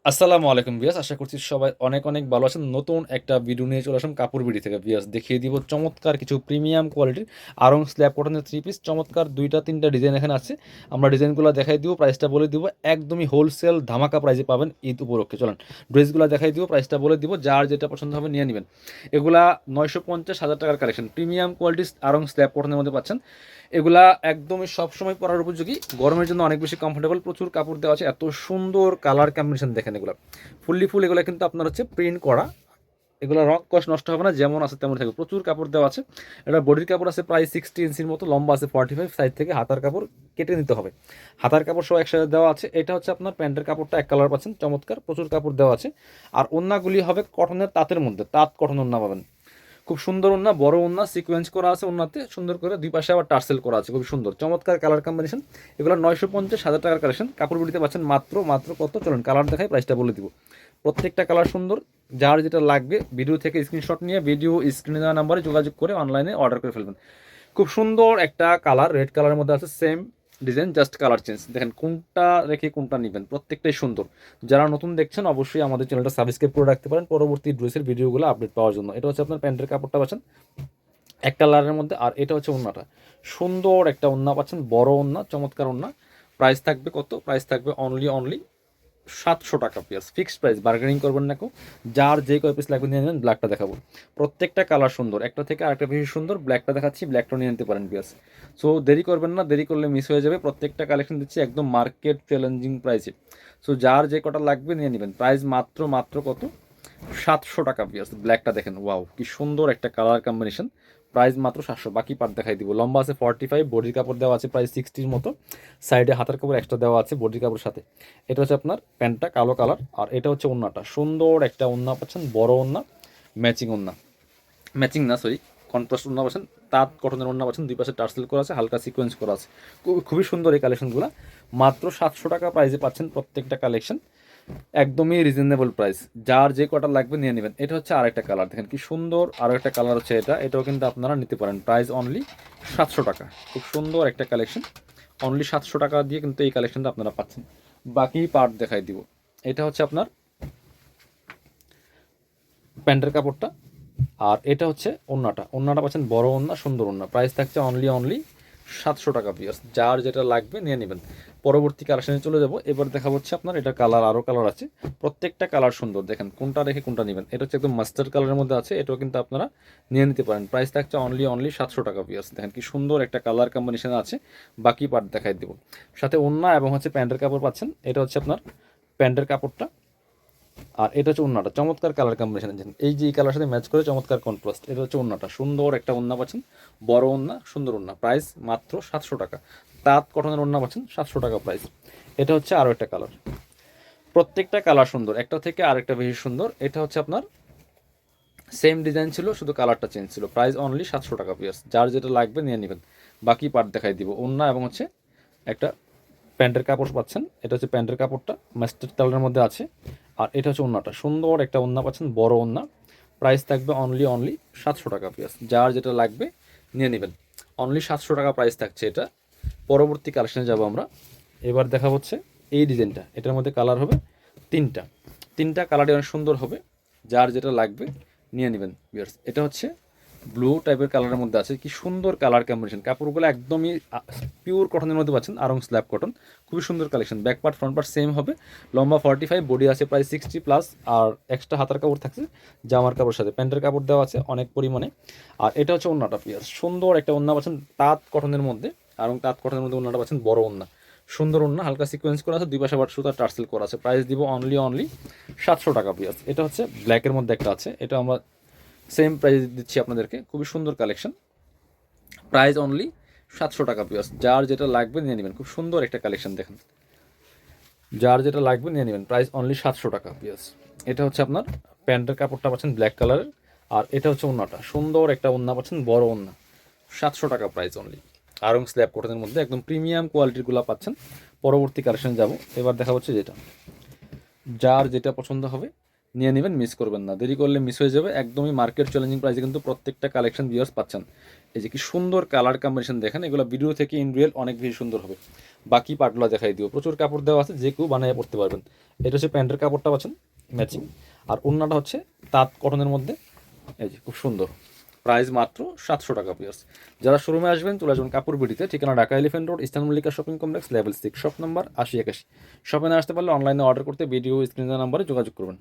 আসসালামু আলাইকুম ভিউয়ার্স, আশা করছি সবাই অনেক অনেক ভালো আছেন। নতুন একটা ভিডিও নিয়ে চলে আসলাম কাপড় বিডি থেকে। ভিউয়ার্স, দেখিয়ে দিব চমৎকার কিছু প্রিমিয়াম কোয়ালিটির আড়ং স্ল্যাব কটনের থ্রি পিস। চমৎকার দুইটা তিনটা ডিজাইন এখানে আছে, আমরা ডিজাইনগুলো দেখাই দিব, প্রাইসটা বলে দিব। একদমই হোলসেল ধামাকা প্রাইসে পাবেন ঈদ উপলক্ষে। চলেন ড্রেসগুলো দেখাই দিব, প্রাইসটা বলে দিব, যার যেটা পছন্দ হবে নিয়ে নেবেন। এগুলা 950,000 টাকার কালেকশন, প্রিমিয়াম কোয়ালিটির আড়ং স্ল্যাব কটনের মধ্যে পাচ্ছেন। এগুলা একদমই সবসময় পরার উপযোগী, গরমের জন্য অনেক বেশি কমফোর্টেবল, প্রচুর কাপড় দেওয়া আছে, এত সুন্দর কালার কম্বিনেশন দেখেন। এগুলো ফুল এগুলো কিন্তু আপনার হচ্ছে প্রিন্ট করা, এগুলো রং কষ নষ্ট হবে না, যেমন আছে তেমন থাকবে, প্রচুর কাপড় দেওয়া আছে। এটা বডির কাপড় আছে প্রায় 60 ইঞ্চির মতো, লম্বা আছে 45, সাইড থেকে হাতার কাপড় কেটে নিতে হবে, হাতার কাপড় সব একসাথে দেওয়া আছে। এটা হচ্ছে আপনার প্যান্টের কাপড়টা এক কালার পাচ্ছেন, চমৎকার প্রচুর কাপড় দেওয়া আছে। আর ওন্নাগুলি হবে কটনের তাঁতের মধ্যে, তাঁত কটন ওন্না পাবেন, খুব সুন্দর ওন্না, বড় ওন্না, সিকোয়েন্স করা আছে ওন্নাতে, সুন্দর করে দুই পাশে আবার টার্সেল করা আছে, খুব সুন্দর চমৎকার কালার কম্বিনেশন। এগুলো 950,000 টাকার কালেকশন, কাপড় বিড়িতে পাচ্ছেন মাত্র মাত্র কত, চলুন কালার দেখাই, প্রাইসটা বলে দিব। প্রত্যেকটা কালার সুন্দর, যার যেটা লাগবে ভিডিও থেকে স্ক্রিনশট নিয়ে ভিডিও স্ক্রিনে দেওয়া নাম্বারে যোগাযোগ করে অনলাইনে অর্ডার করে ফেলবেন। খুব সুন্দর একটা কালার, রেড কালারের মধ্যে আছে, same design, just colour change. দেখেন কোনটা রেখে কোনটা নেবেন, প্রত্যেকটাই সুন্দর। যারা নতুন দেখছেন অবশ্যই আমাদের চ্যানেলটা সাবস্ক্রাইব করে রাখতে পারেন পরবর্তী ড্রেসের ভিডিওগুলো আপডেট পাওয়ার জন্য। এটা হচ্ছে আপনার প্যান্টের কাপড়টা পাচ্ছেন এক কালারের মধ্যে, আর এটা হচ্ছে ওন্নাটা, সুন্দর একটা ওন্না পাচ্ছেন, বড় ওন্না, চমৎকার ওন্না। প্রাইস থাকবে কত, প্রাইস থাকবে অনলি 700 টাকা পিস, ফিক্সড প্রাইস, বার্গেনিং করবেন না কেউ। যার যে কয় পিস লাগবে নিয়ে নেবেন। ব্ল্যাকটা দেখাবো, প্রত্যেকটা কালার সুন্দর, একটা থেকে আরেকটা বেশি সুন্দর। ব্ল্যাকটা দেখাচ্ছি, ব্ল্যাকটা নিয়ে নিতে পারেন পিস। সো দেরি করবেন না, দেরি করলে মিস হয়ে যাবে। প্রত্যেকটা কালেকশন দিচ্ছি একদম মার্কেট চ্যালেঞ্জিং প্রাইসে। সো যার যে কটা লাগবে নিয়ে নেবেন। প্রাইস মাত্র মাত্র কত, 700 টাকা পিস। ব্ল্যাকটা দেখেন, ওয়াও কি সুন্দর একটা কালার কম্বিনেশন। প্রাইস মাত্র 700। বাকি পার্ট দেখাই দিব। লম্বা আছে 45, বডির কাপড় দেওয়া আছে প্রায় 60-র মতো, সাইডে হাতার কাপড় এক্সট্রা দেওয়া আছে বডির কাপড়ের সাথে। এটা হচ্ছে আপনার প্যান্টটা কালো কালার, আর এটা হচ্ছে ওন্নাটা, সুন্দর একটা ওন্না পাচ্ছেন, বড় ওন্না, ম্যাচিং ওন্না, ম্যাচিং না সরি, কন্ট্রাস্ট ওন্না পাচ্ছেন, তাঁত কটনের ওন্না পাচ্ছেন, দুই পাশে টার্সেল করা আছে, হালকা সিকোয়েন্স করা আছে, খুবই সুন্দর এই কালেকশনগুলো। মাত্র 700 টাকা প্রাইসে পাচ্ছেন প্রত্যেকটা কালেকশন, একদমই রিজনেবল প্রাইস। যার যে কটা লাগবে নিয়ে নেবেন। এটা হচ্ছে আরেকটা কালার, দেখেন কি সুন্দর, আরও একটা কালার হচ্ছে এটা, এটাও কিন্তু আপনারা নিতে পারেন। প্রাইস অনলি 700 টাকা, খুব সুন্দর একটা কালেকশন, অনলি 700 টাকা দিয়ে কিন্তু এই কালেকশনটা আপনারা পাচ্ছেন। বাকি পার্ট দেখাই দিব। এটা হচ্ছে আপনার প্যান্টের কাপড়টা, আর এটা হচ্ছে ওন্নাটা, ওন্নাটা পাচ্ছেন বড় ওন্না, সুন্দর ওন্না। প্রাইস থাকছে অনলি 700 টাকা পিস। যার যেটা লাগবে নিয়ে নেবেন। পরবর্তী কালেকশনে চলে যাব। এবার দেখা হচ্ছে আপনার এটা কালার, আরও কালার আছে, প্রত্যেকটা কালার সুন্দর, দেখেন কোনটা রেখে কোনটা নেবেন। এটা হচ্ছে একদম মাস্টার্ড কালারের মধ্যে আছে, এটাও কিন্তু আপনারা নিয়ে নিতে পারেন। প্রাইস থাকছে অনলি 700 টাকা পিস। দেখেন কি সুন্দর একটা কালার কম্বিনেশন আছে। বাকি পার্ট দেখাই দেবো, সাথে ওন্না এবং হচ্ছে প্যান্টের কাপড় পাচ্ছেন। এটা হচ্ছে আপনার প্যান্টের কাপড়টা, আর এটা হচ্ছে ওন্নাটা, চমৎকার কালার কম্বিনেশন। এই যে এই কালার সাথে ম্যাচ করে চমৎকার কন্ট্রাস্ট। এটা হচ্ছে ওন্নাটা, সুন্দর একটা ওন্না পাচ্ছেন, বড় ওন্না, সুন্দর ওন্না। প্রাইস মাত্র 700 টাকা। তাঁত কটনের ওন্না পাচ্ছেন 700 টাকা প্রাইস। এটা হচ্ছে আরও একটা কালার, প্রত্যেকটা কালার সুন্দর, একটা থেকে আরেকটা বেশি সুন্দর। এটা হচ্ছে আপনার সেম ডিজাইন ছিল, শুধু কালারটা চেঞ্জ ছিল। প্রাইস অনলি 700 টাকা পিস। যার যেটা লাগবে নিয়ে নেবেন। বাকি পার্ট দেখাই দিব। ওন্না এবং হচ্ছে একটা প্যান্টের কাপড় পাচ্ছেন, এটা হচ্ছে প্যান্টের কাপড়টা মাস্টার্ড কালারের মধ্যে আছে, আর এটা হচ্ছে ওন্নাটা, সুন্দর একটা ওন্না পাচ্ছেন, বড় ওন্না। প্রাইস থাকবে অনলি 700 টাকা পিস। যার যেটা লাগবে নিয়ে নেবেন। অনলি 700 টাকা প্রাইস থাকছে এটা। পরবর্তী কালেকশনে যাব আমরা। এবার দেখা হচ্ছে এই ডিজাইনটা, এটার মধ্যে কালার হবে তিনটা, তিনটা কালারই অনেক সুন্দর হবে। যার যেটা লাগবে নিয়ে নেবেন ভিউয়ার্স। এটা হচ্ছে ব্লু টাইপের কালারের মধ্যে আছে, কি সুন্দর কালার কম্বিনেশন। কাপড়গুলো একদমই পিওর কটনের মধ্যে পাচ্ছেন, আরং স্ল্যাব কটন, খুবই সুন্দর collection. Back part front part same হবে, লম্বা 45, বডি আছে প্রায় 60+, আর এক্সট্রা হাতার কাপড় থাকছে জামার কাপড়ের সাথে, প্যান্টের কাপড় দেওয়া আছে অনেক পরিমাণে। আর এটা হচ্ছে ওন্নাটা পিয়ার, সুন্দর একটা ওন্না পাচ্ছেন তাঁত কটনের মধ্যে, এবং তাঁত কটনের মধ্যে ওন্নাটা পাচ্ছেন বড় ওন্না, সুন্দর ওন্না, হালকা সিকোয়েন্স করা আছে, দুই পাশে আবার সুতার টার্সেল করা আছে। প্রাইস দিব অনলি 700 টাকা পিয়ার। এটা হচ্ছে ব্ল্যাকের মধ্যে একটা আছে, এটা আমরা সেম প্রাইস দিচ্ছি আপনাদেরকে, খুবই সুন্দর কালেকশন। প্রাইস অনলি 700 টাকা পিস। যার যেটা লাগবে নিয়ে নেবেন। খুব সুন্দর একটা কালেকশন দেখেন, যার যেটা লাগবে নিয়ে নেবেন। প্রাইস অনলি 700 টাকা পিস। এটা হচ্ছে আপনার প্যান্টের কাপড়টা পাচ্ছেন ব্ল্যাক কালারের, আর এটা হচ্ছে ওন্নাটা, সুন্দর একটা ওন্না পাচ্ছেন, বড় ওন্না, 700 টাকা প্রাইস অনলি। আরং স্ল্যাব কটনের মধ্যে একদম প্রিমিয়াম কোয়ালিটিরগুলো পাচ্ছেন। পরবর্তী কালেকশন যাব। এবার দেখা হচ্ছে যেটা, যার যেটা পছন্দ হবে নিয়ে নেবেন, মিস করবেন না, দেরি করলে মিস হয়ে যাবে। একদমই মার্কেট চ্যালেঞ্জিং প্রাইসে কিন্তু প্রত্যেকটা কালেকশন ভিউয়ার্স পাচ্ছেন। এই যে কি সুন্দর কালার কম্বিনেশন দেখেন, এগুলো ভিডিও থেকে ইন রিয়েল অনেক বেশি সুন্দর হবে। বাকি পার্টগুলো দেখাই দিও, প্রচুর কাপড় দেওয়া আছে, যে কেউ বানিয়ে পড়তে পারবেন। এটা হচ্ছে প্যান্টের কাপড়টা পাচ্ছেন ম্যাচিং, আর ওড়নাটা হচ্ছে তাঁত কটনের মধ্যে। এই যে খুব সুন্দর, প্রাইস মাত্র 700 টাকা পিয়ার্স। যারা শোরুমে আসবেন চলে আসবেন কাপড় বিডিতে, ঠিকানা Dhaka elephant road, eastern Mallika shopping complex, level 6, shop number 80 81। শপে না আসতে পারলে অনলাইনে অর্ডার করতে ভিডিও স্ক্রিনের নাম্বারে যোগাযোগ করবেন।